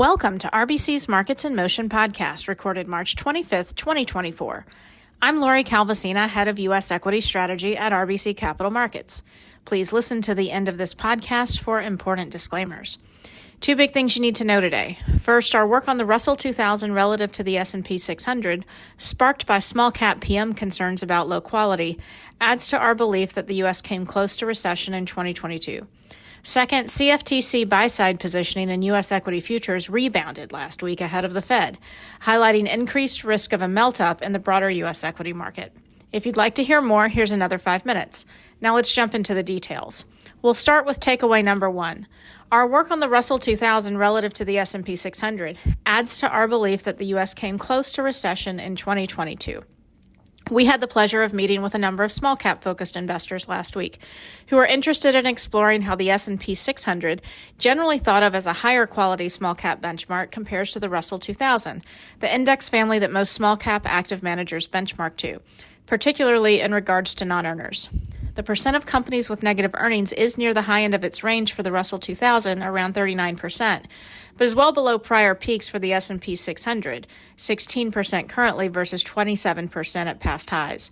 Welcome to RBC's Markets in Motion podcast, recorded March 25th, 2024. I'm Lori Calvasina, head of U.S. Equity Strategy at RBC Capital Markets. Please listen to the end of this podcast for important disclaimers. Two big things you need to know today. First, our work on the Russell 2000 relative to the S&P 600, sparked by small cap PM concerns about low quality, adds to our belief that the U.S. came close to recession in 2022. Second, CFTC buyside positioning in U.S. equity futures rebounded last week ahead of the Fed, highlighting increased risk of a melt-up in the broader U.S. equity market. If you'd like to hear more, here's another 5 minutes. Now let's jump into the details. We'll start with takeaway number one. Our work on the Russell 2000 relative to the S&P 600 adds to our belief that the U.S. came close to recession in 2022. We had the pleasure of meeting with a number of small-cap focused investors last week who are interested in exploring how the S&P 600, generally thought of as a higher quality small-cap benchmark, compares to the Russell 2000, the index family that most small-cap active managers benchmark to, particularly in regards to non-earners. The percent of companies with negative earnings is near the high end of its range for the Russell 2000, around 39%, but is well below prior peaks for the S&P 600, 16% currently versus 27% at past highs.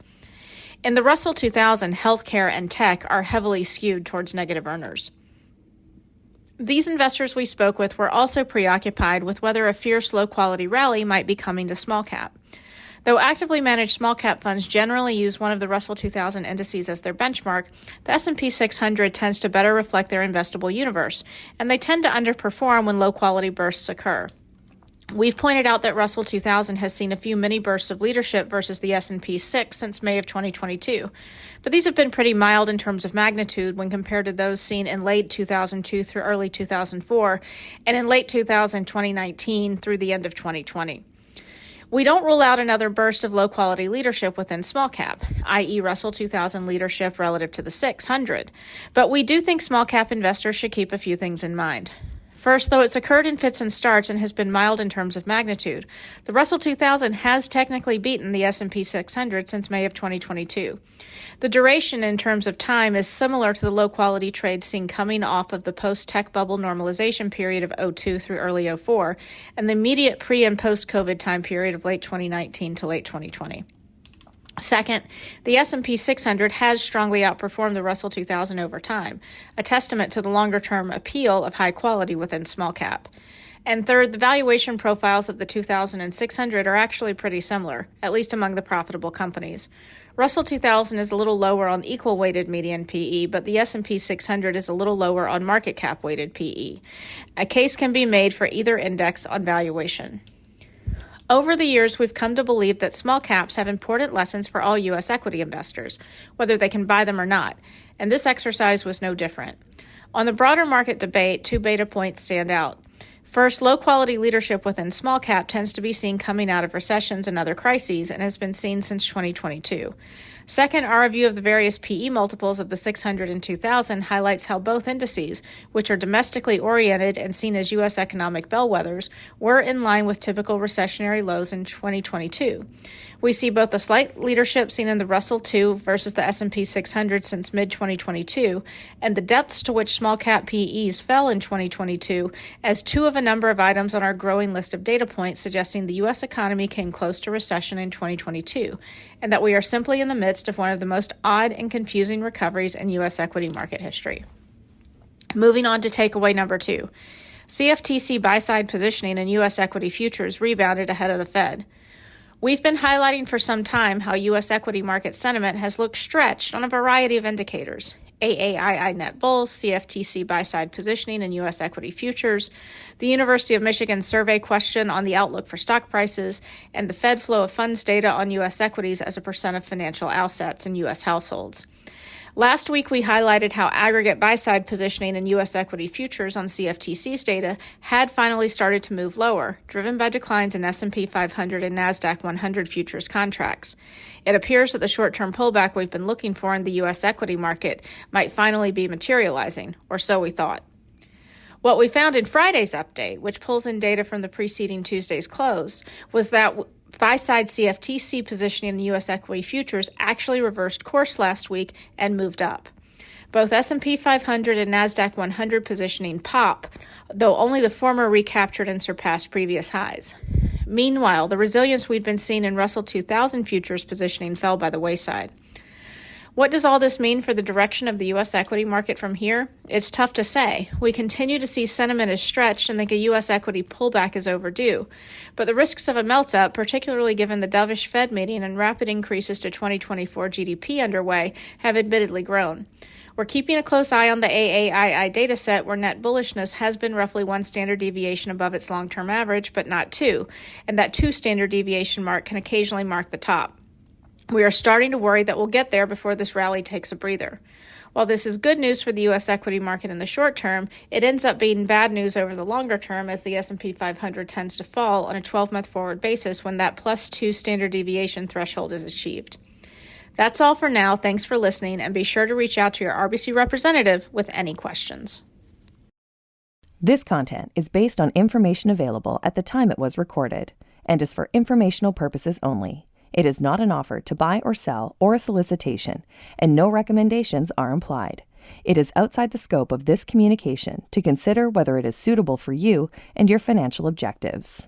In the Russell 2000, healthcare and tech are heavily skewed towards negative earners. These investors we spoke with were also preoccupied with whether a fierce low-quality rally might be coming to small cap. Though actively managed small-cap funds generally use one of the Russell 2000 indices as their benchmark, the S&P 600 tends to better reflect their investable universe, and they tend to underperform when low-quality bursts occur. We've pointed out that Russell 2000 has seen a few mini bursts of leadership versus the S&P 6 since May of 2022, but these have been pretty mild in terms of magnitude when compared to those seen in late 2002 through early 2004 and in late 2019 through the end of 2020. We don't rule out another burst of low-quality leadership within small cap, i.e. Russell 2000 leadership relative to the 600, but we do think small cap investors should keep a few things in mind. First, though it's occurred in fits and starts and has been mild in terms of magnitude, the Russell 2000 has technically beaten the S&P 600 since May of 2022. The duration in terms of time is similar to the low-quality trades seen coming off of the post-tech bubble normalization period of 2002 through early 2004 and the immediate pre- and post-COVID time period of late 2019 to late 2020. Second, the S&P 600 has strongly outperformed the Russell 2000 over time, a testament to the longer-term appeal of high quality within small cap. And third, the valuation profiles of the 2000 and 600 are actually pretty similar, at least among the profitable companies. Russell 2000 is a little lower on equal-weighted median PE, but the S&P 600 is a little lower on market cap-weighted PE. A case can be made for either index on valuation. Over the years, we've come to believe that small caps have important lessons for all U.S. equity investors, whether they can buy them or not, and this exercise was no different. On the broader market debate, two beta points stand out. First, low-quality leadership within small cap tends to be seen coming out of recessions and other crises and has been seen since 2022. Second, our review of the various PE multiples of the 600 and 2000 highlights how both indices, which are domestically oriented and seen as U.S. economic bellwethers, were in line with typical recessionary lows in 2022. We see both the slight leadership seen in the Russell 2 versus the S&P 600 since mid-2022 and the depths to which small-cap PEs fell in 2022 as two of a number of items on our growing list of data points suggesting the U.S. economy came close to recession in 2022 and that we are simply in the midst of one of the most odd and confusing recoveries in U.S. equity market history. Moving on to takeaway number two. CFTC buy-side positioning in U.S. equity futures rebounded ahead of the Fed. We've been highlighting for some time how U.S. equity market sentiment has looked stretched on a variety of indicators. AAII net bulls, CFTC buy-side positioning in U.S. equity futures, the University of Michigan survey question on the outlook for stock prices, and the Fed flow of funds data on U.S. equities as a percent of financial assets in U.S. households. Last week, we highlighted how aggregate buy-side positioning in U.S. equity futures on CFTC's data had finally started to move lower, driven by declines in S&P 500 and NASDAQ 100 futures contracts. It appears that the short-term pullback we've been looking for in the U.S. equity market might finally be materializing, or so we thought. What we found in Friday's update, which pulls in data from the preceding Tuesday's close, was that buy-side CFTC positioning in U.S. equity futures actually reversed course last week and moved up. Both S&P 500 and NASDAQ 100 positioning pop, though only the former recaptured and surpassed previous highs. Meanwhile, the resilience we'd been seeing in Russell 2000 futures positioning fell by the wayside. What does all this mean for the direction of the U.S. equity market from here? It's tough to say. We continue to see sentiment as stretched and think a U.S. equity pullback is overdue. But the risks of a melt-up, particularly given the dovish Fed meeting and rapid increases to 2024 GDP underway, have admittedly grown. We're keeping a close eye on the AAII dataset, where net bullishness has been roughly 1 standard deviation above its long-term average, but not 2, and that 2 standard deviation mark can occasionally mark the top. We are starting to worry that we'll get there before this rally takes a breather. While this is good news for the U.S. equity market in the short term, it ends up being bad news over the longer term, as the S&P 500 tends to fall on a 12-month forward basis when that +2 standard deviation threshold is achieved. That's all for now. Thanks for listening, and be sure to reach out to your RBC representative with any questions. This content is based on information available at the time it was recorded and is for informational purposes only. It is not an offer to buy or sell or a solicitation, and no recommendations are implied. It is outside the scope of this communication to consider whether it is suitable for you and your financial objectives.